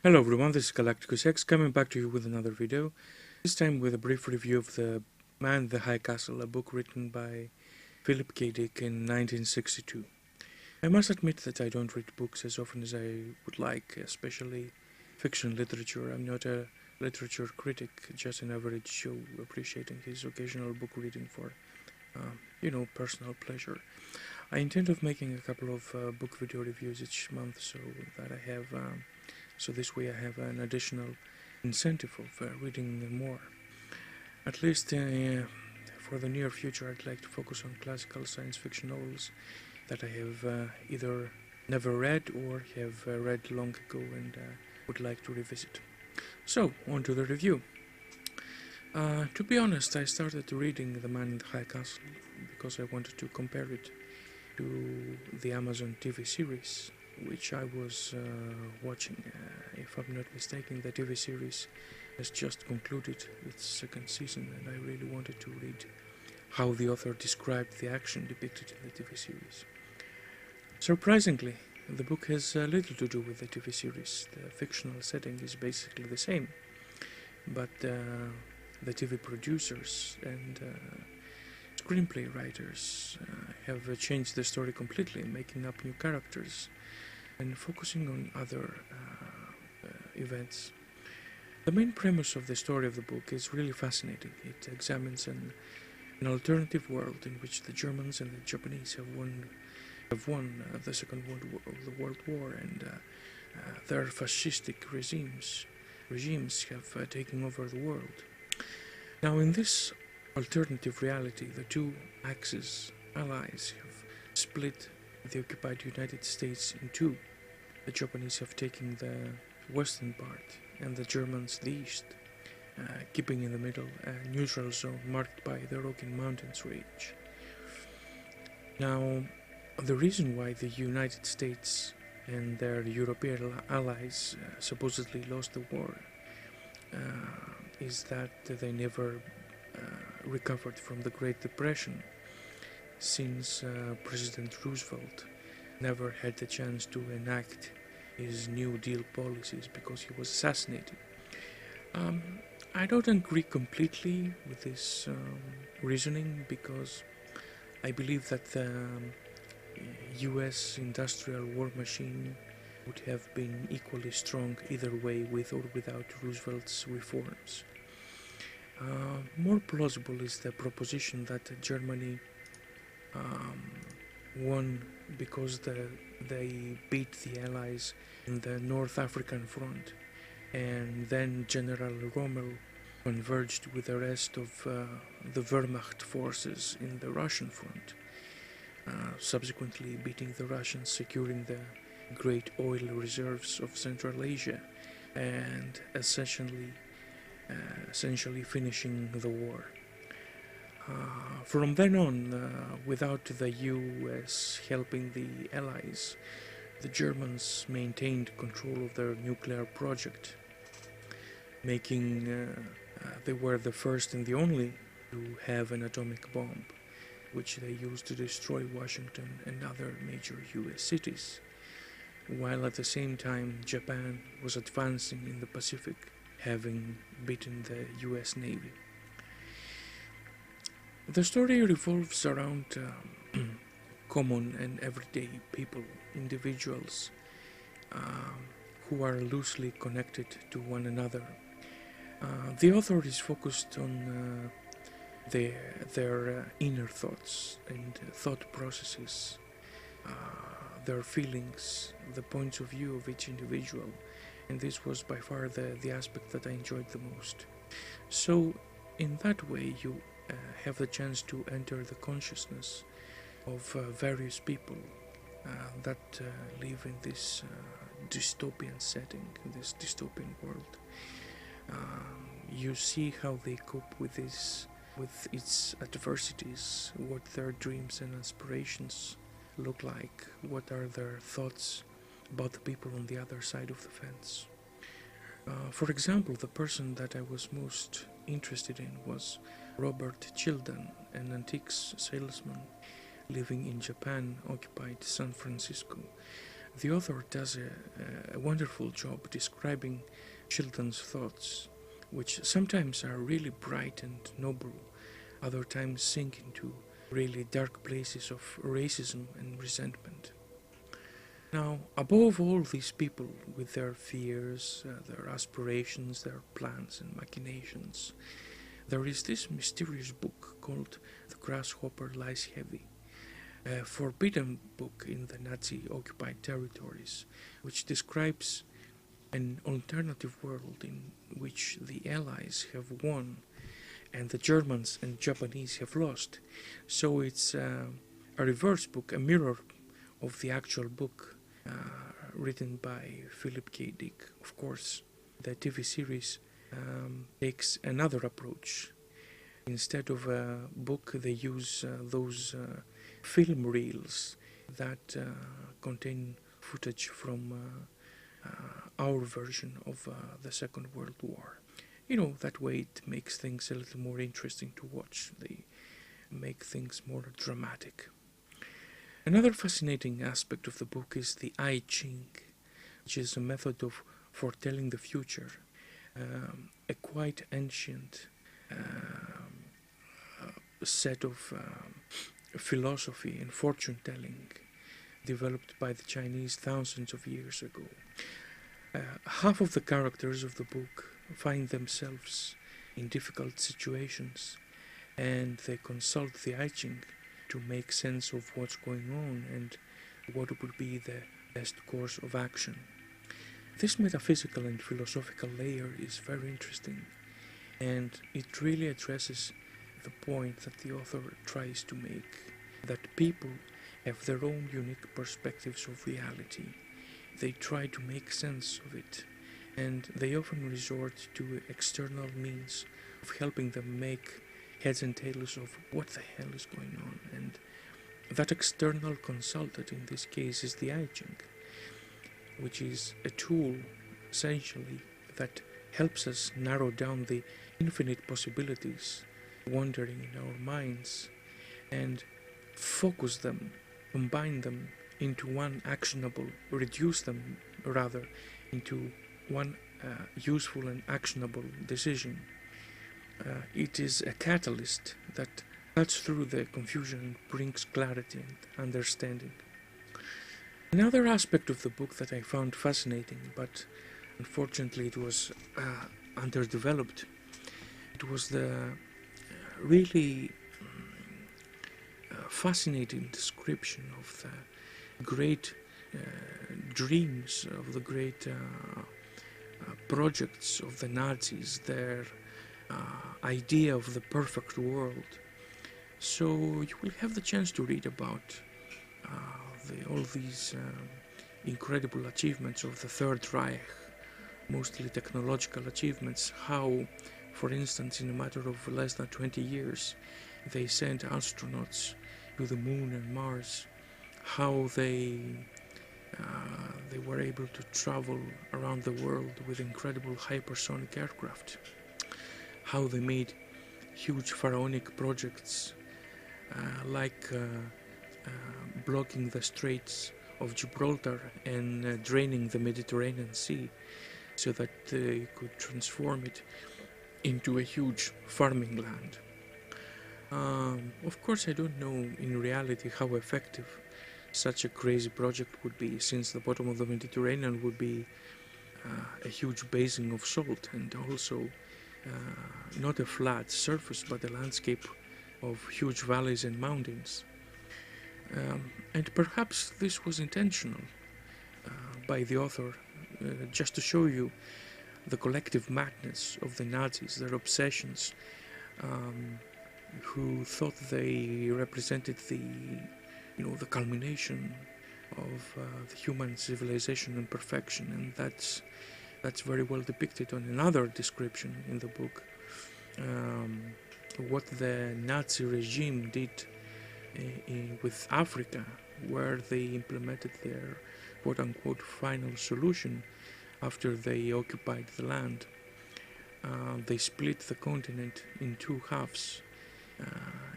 Hello everyone, this is Galacticus X coming back to you with another video, this time with a brief review of The Man in the High Castle, a book written by Philip K. Dick in 1962. I must admit that I don't read books as often as I would like, especially fiction literature. I'm not a literature critic, just an average Joe appreciating his occasional book reading for, personal pleasure. I intend of making a couple of book video reviews each month so that I have... So this way I have an additional incentive of reading more. At least for the near future, I'd like to focus on classical science fiction novels that I have either never read or have read long ago and would like to revisit. So, on to the review. To be honest, I started reading The Man in the High Castle because I wanted to compare it to the Amazon TV series, which I was watching. If I'm not mistaken, the TV series has just concluded its second season, and I really wanted to read how the author described the action depicted in the TV series. Surprisingly, the book has little to do with the TV series. The fictional setting is basically the same, but the TV producers and screenplay writers have changed the story completely, making up new characters and focusing on other events. The main premise of the story of the book is really fascinating. It examines an alternative world in which the Germans and the Japanese have won the Second World War, and their fascistic regimes have taken over the world. Now, in this alternative reality, the two Axis allies have split the occupied United States in two. The Japanese have taken the western part and the Germans the east, keeping in the middle a neutral zone marked by the Rocky Mountains range. Now, the reason why the United States and their European allies supposedly lost the war is that they never recovered from the Great Depression, since President Roosevelt never had the chance to enact his New Deal policies because he was assassinated. I don't agree completely with this reasoning, because I believe that the US industrial war machine would have been equally strong either way, with or without Roosevelt's reforms. More plausible is the proposition that Germany won because they beat the Allies in the North African front, and then General Rommel converged with the rest of the Wehrmacht forces in the Russian front, subsequently beating the Russians, securing the great oil reserves of Central Asia, and essentially finishing the war. From then on, without the US helping the Allies, the Germans maintained control of their nuclear project, making they were the first and the only to have an atomic bomb, which they used to destroy Washington and other major US cities, while at the same time Japan was advancing in the Pacific, having beaten the US Navy. The story revolves around common and everyday people, individuals who are loosely connected to one another. The author is focused on their inner thoughts and thought processes, their feelings, the points of view of each individual, and this was by far the aspect that I enjoyed the most. So in that way you have the chance to enter the consciousness of various people that live in this dystopian setting, in this dystopian world. You see how they cope with its adversities, what their dreams and aspirations look like, what are their thoughts about the people on the other side of the fence. For example, the person that I was most interested in was Robert Childan, an antiques salesman living in Japan-occupied San Francisco. The author does a wonderful job describing children's thoughts, which sometimes are really bright and noble, other times sink into really dark places of racism and resentment. Now, above all these people with their fears, their aspirations, their plans and machinations, there is this mysterious book called The Grasshopper Lies Heavy, a forbidden book in the Nazi-occupied territories, which describes an alternative world in which the Allies have won and the Germans and Japanese have lost. So it's a reverse book, a mirror of the actual book written by Philip K. Dick. Of course, the TV series takes another approach. Instead of a book, they use those film reels that contain footage from our version of the Second World War. You know, that way it makes things a little more interesting to watch. They make things more dramatic. Another fascinating aspect of the book is the I Ching, which is a method of foretelling the future, a quite ancient set of philosophy and fortune-telling developed by the Chinese thousands of years ago. Half of the characters of the book find themselves in difficult situations, and they consult the I Ching to make sense of what's going on and what would be the best course of action. This metaphysical and philosophical layer is very interesting, and it really addresses the point that the author tries to make, that people have their own unique perspectives of reality. They try to make sense of it, and they often resort to external means of helping them make heads and tails of what the hell is going on, and that external consultant in this case is the I Ching, which is a tool essentially that helps us narrow down the infinite possibilities wandering in our minds and focus them, combine them into one actionable, reduce them rather into one useful and actionable decision. It is a catalyst that cuts through the confusion and brings clarity and understanding. Another aspect of the book that I found fascinating, but unfortunately it was underdeveloped, it was the really fascinating description of the great dreams, of the great projects of the Nazis, their idea of the perfect world. So you will have the chance to read about all these incredible achievements of the Third Reich, mostly technological achievements, how, for instance, in a matter of less than 20 years, they sent astronauts to the moon and Mars, how they were able to travel around the world with incredible hypersonic aircraft, how they made huge pharaonic projects like blocking the Straits of Gibraltar and draining the Mediterranean Sea so that they could transform it into a huge farming land. Of course, I don't know in reality how effective such a crazy project would be, since the bottom of the Mediterranean would be a huge basin of salt and also not a flat surface but a landscape of huge valleys and mountains. And perhaps this was intentional by the author, just to show you the collective madness of the Nazis, their obsessions, who thought they represented the culmination of the human civilization and perfection, and that's very well depicted on another description in the book. What the Nazi regime did with Africa, where they implemented their quote-unquote final solution after they occupied the land. They split the continent in two halves,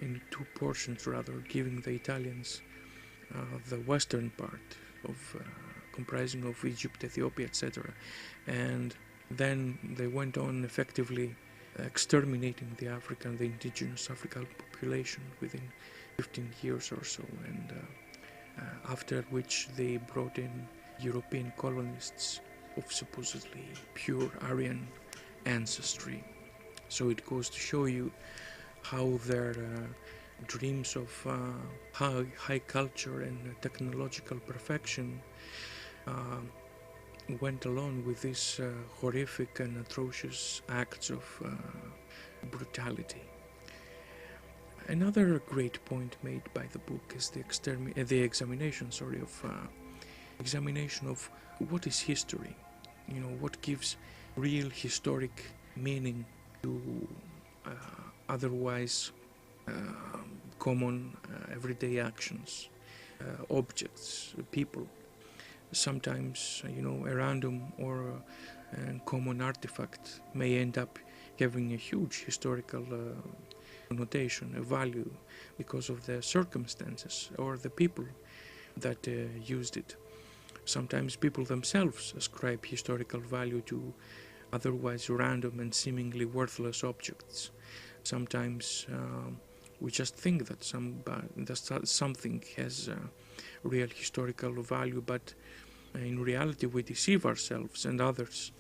in two portions rather, giving the Italians the western part of comprising of Egypt, Ethiopia, etc. And then they went on effectively exterminating the indigenous African population within 15 years or so, and after which they brought in European colonists of supposedly pure Aryan ancestry. So it goes to show you how their dreams of high culture and technological perfection went along with these horrific and atrocious acts of brutality. Another great point made by the book is the examination of what is history. You know, what gives real historic meaning to otherwise common everyday actions, objects, people. Sometimes, you know, a random or common artifact may end up having a huge historical connotation, a value, because of the circumstances or the people that used it. Sometimes people themselves ascribe historical value to otherwise random and seemingly worthless objects. Sometimes we just think that something has real historical value, but in reality we deceive ourselves and others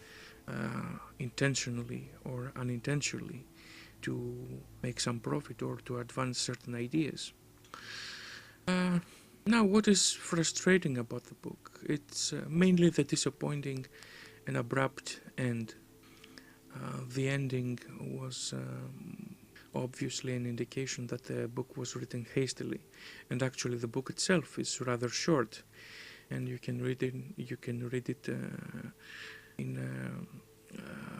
intentionally or unintentionally to make some profit or to advance certain ideas. Now, what is frustrating about the book? It's mainly the disappointing and abrupt end. The ending was obviously an indication that the book was written hastily, and actually the book itself is rather short, and you can read it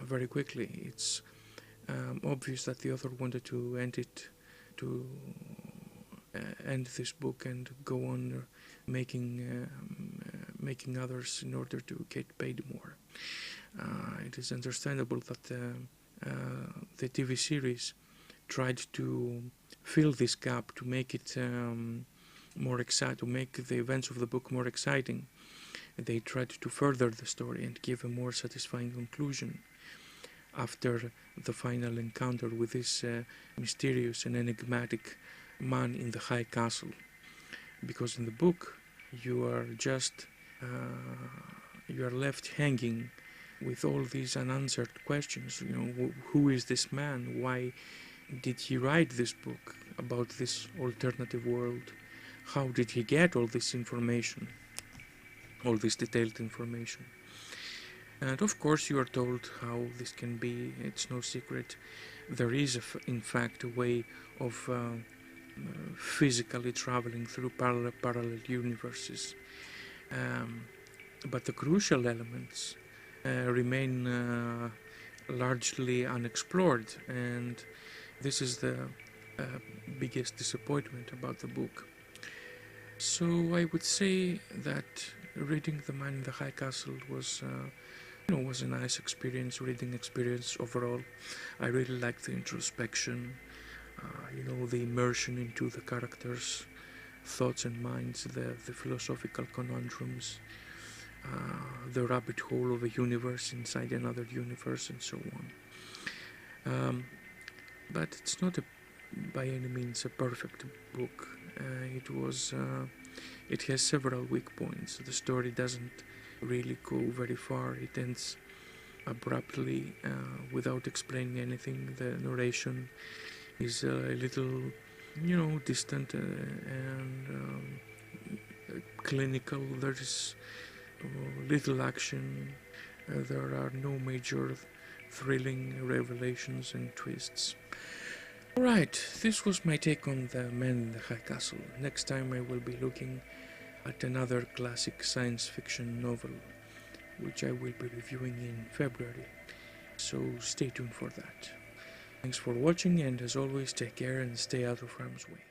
very quickly. It's obvious that the author wanted to end this book and go on making others in order to get paid more. It is understandable that the TV series tried to fill this gap, to make it more exciting, to make the events of the book more exciting. They tried to further the story and give a more satisfying conclusion after the final encounter with this mysterious and enigmatic man in the high castle. Because in the book you are just you are left hanging with all these unanswered questions. You know, who is this man? Why did he write this book about this alternative world? How did he get all this information, all this detailed information? And of course you are told how this can be. It's no secret. There is in fact a way of physically traveling through parallel universes, but the crucial elements remain largely unexplored, and this is the biggest disappointment about the book. So I would say that reading The Man in the High Castle was was a nice reading experience overall. I really liked the introspection, the immersion into the characters' thoughts and minds, the philosophical conundrums, the rabbit hole of a universe inside another universe, and so on. But it's not by any means a perfect book. It has several weak points. The story doesn't really go very far. It ends abruptly without explaining anything. The narration is a little, distant and clinical. There is little action. There are no major thrilling revelations and twists. Alright, this was my take on The Man in the High Castle. Next time I will be looking at another classic science fiction novel, which I will be reviewing in February, so stay tuned for that. Thanks for watching, and as always, take care and stay out of harm's way.